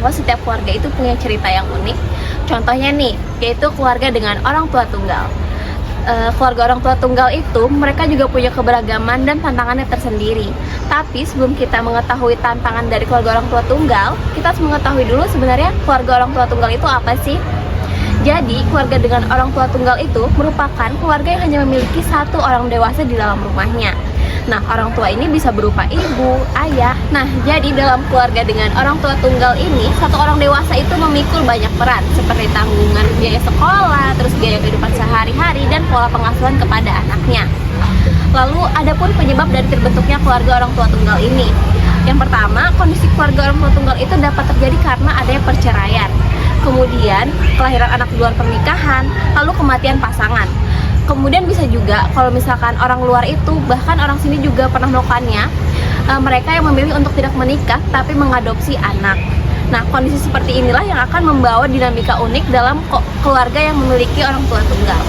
bahwa setiap keluarga itu punya cerita yang unik. Contohnya nih, yaitu keluarga dengan orang tua tunggal. Keluarga orang tua tunggal itu mereka juga punya keberagaman dan tantangannya tersendiri. Tapi sebelum kita mengetahui tantangan dari keluarga orang tua tunggal, kita harus mengetahui dulu sebenarnya keluarga orang tua tunggal itu apa sih? Jadi, keluarga dengan orang tua tunggal itu merupakan keluarga yang hanya memiliki satu orang dewasa di dalam rumahnya. Nah, orang tua ini bisa berupa ibu, ayah. Nah, jadi dalam keluarga dengan orang tua tunggal ini, satu orang dewasa itu memikul banyak peran, seperti tanggungan biaya sekolah, terus biaya kehidupan sehari-hari, dan pola pengasuhan kepada anaknya. Lalu, adapun penyebab dari terbentuknya keluarga orang tua tunggal ini. Yang pertama, kondisi keluarga orang tua tunggal itu dapat terjadi karena adanya perceraian. Kemudian, kelahiran anak di luar pernikahan, lalu kematian pasangan. Kemudian bisa juga kalau misalkan orang luar itu, bahkan orang sini juga pernah melakukannya, mereka yang memilih untuk tidak menikah tapi mengadopsi anak. Nah, kondisi seperti inilah yang akan membawa dinamika unik dalam keluarga yang memiliki orang tua tunggal.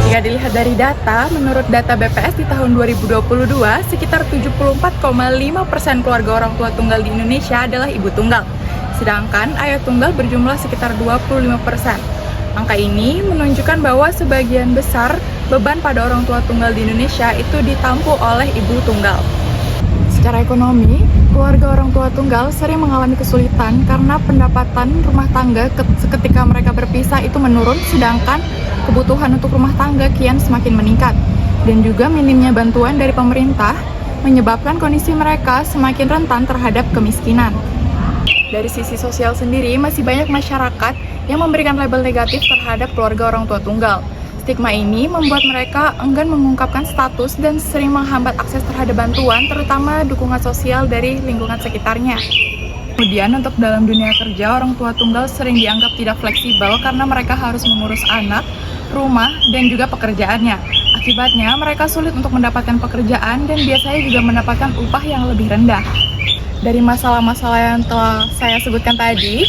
Jika dilihat dari data, menurut data BPS di tahun 2022, sekitar 74,5% keluarga orang tua tunggal di Indonesia adalah ibu tunggal. Sedangkan ayah tunggal berjumlah sekitar 25%. Angka ini menunjukkan bahwa sebagian besar beban pada orang tua tunggal di Indonesia itu ditampu oleh ibu tunggal. Secara ekonomi, keluarga orang tua tunggal sering mengalami kesulitan karena pendapatan rumah tangga ketika mereka berpisah itu menurun, sedangkan kebutuhan untuk rumah tangga kian semakin meningkat. Dan juga minimnya bantuan dari pemerintah menyebabkan kondisi mereka semakin rentan terhadap kemiskinan. Dari sisi sosial sendiri, masih banyak masyarakat yang memberikan label negatif terhadap keluarga orang tua tunggal. Stigma ini membuat mereka enggan mengungkapkan status dan sering menghambat akses terhadap bantuan, terutama dukungan sosial dari lingkungan sekitarnya. Kemudian untuk dalam dunia kerja, orang tua tunggal sering dianggap tidak fleksibel karena mereka harus mengurus anak, rumah, dan juga pekerjaannya. Akibatnya, mereka sulit untuk mendapatkan pekerjaan dan biasanya juga mendapatkan upah yang lebih rendah. Dari masalah-masalah yang telah saya sebutkan tadi,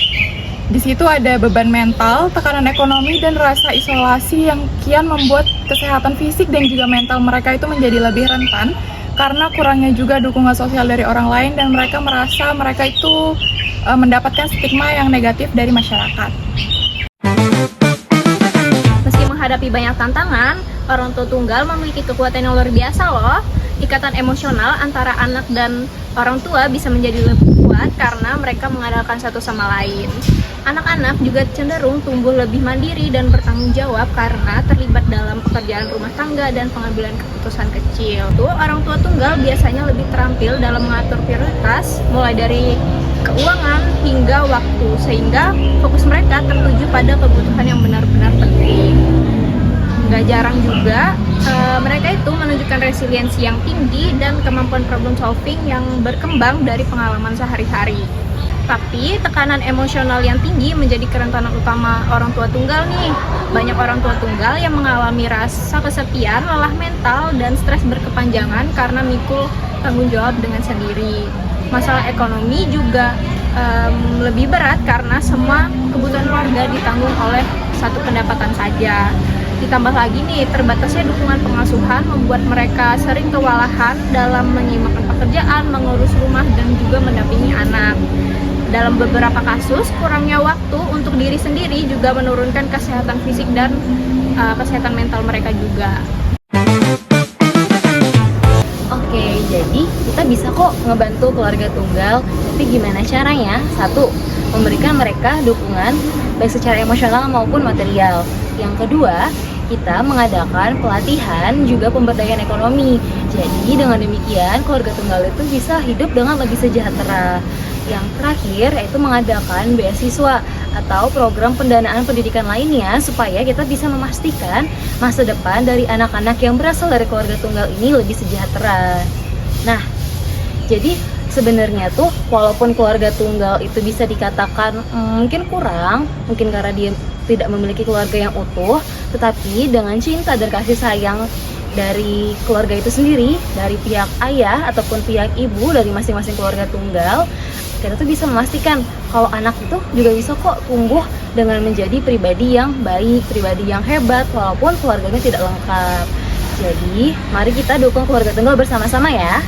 di situ ada beban mental, tekanan ekonomi, dan rasa isolasi yang kian membuat kesehatan fisik dan juga mental mereka itu menjadi lebih rentan karena kurangnya juga dukungan sosial dari orang lain dan mereka merasa mereka itu mendapatkan stigma yang negatif dari masyarakat. Meski menghadapi banyak tantangan, orang tua tunggal memiliki kekuatan yang luar biasa loh. Ikatan emosional antara anak dan orang tua bisa menjadi lebih kuat karena mereka mengandalkan satu sama lain. Anak-anak juga cenderung tumbuh lebih mandiri dan bertanggung jawab karena terlibat dalam pekerjaan rumah tangga dan pengambilan keputusan kecil. Orang tua tunggal biasanya lebih terampil dalam mengatur prioritas, mulai dari keuangan hingga waktu, sehingga fokus mereka tertuju pada kebutuhan yang benar-benar penting. Gak jarang juga mereka itu menunjukkan resiliensi yang tinggi dan kemampuan problem solving yang berkembang dari pengalaman sehari-hari. Tapi tekanan emosional yang tinggi menjadi kerentanan utama orang tua tunggal nih. Banyak orang tua tunggal yang mengalami rasa kesepian, lelah mental, dan stres berkepanjangan karena mikul tanggung jawab dengan sendiri. Masalah ekonomi juga lebih berat karena semua kebutuhan keluarga ditanggung oleh satu pendapatan saja. Ditambah lagi nih, terbatasnya dukungan pengasuhan membuat mereka sering kewalahan dalam menyimakkan pekerjaan, mengurus rumah, dan juga mendampingi anak. Dalam beberapa kasus, kurangnya waktu untuk diri sendiri juga menurunkan kesehatan fisik dan kesehatan mental mereka juga. Oke, jadi kita bisa kok ngebantu keluarga tunggal, tapi gimana caranya? 1. Memberikan mereka dukungan baik secara emosional maupun material. Yang kedua, kita mengadakan pelatihan juga pemberdayaan ekonomi. Jadi dengan demikian keluarga tunggal itu bisa hidup dengan lebih sejahtera. Yang terakhir yaitu mengadakan beasiswa atau program pendanaan pendidikan lainnya supaya kita bisa memastikan masa depan dari anak-anak yang berasal dari keluarga tunggal ini lebih sejahtera. Nah, jadi sebenarnya tuh walaupun keluarga tunggal itu bisa dikatakan mungkin kurang, mungkin karena dia tidak memiliki keluarga yang utuh, tetapi dengan cinta dan kasih sayang dari keluarga itu sendiri, dari pihak ayah ataupun pihak ibu dari masing-masing keluarga tunggal, kita tuh bisa memastikan kalau anak itu juga bisa kok tumbuh dengan menjadi pribadi yang baik, pribadi yang hebat walaupun keluarganya tidak lengkap. Jadi, mari kita dukung keluarga tunggal bersama-sama ya.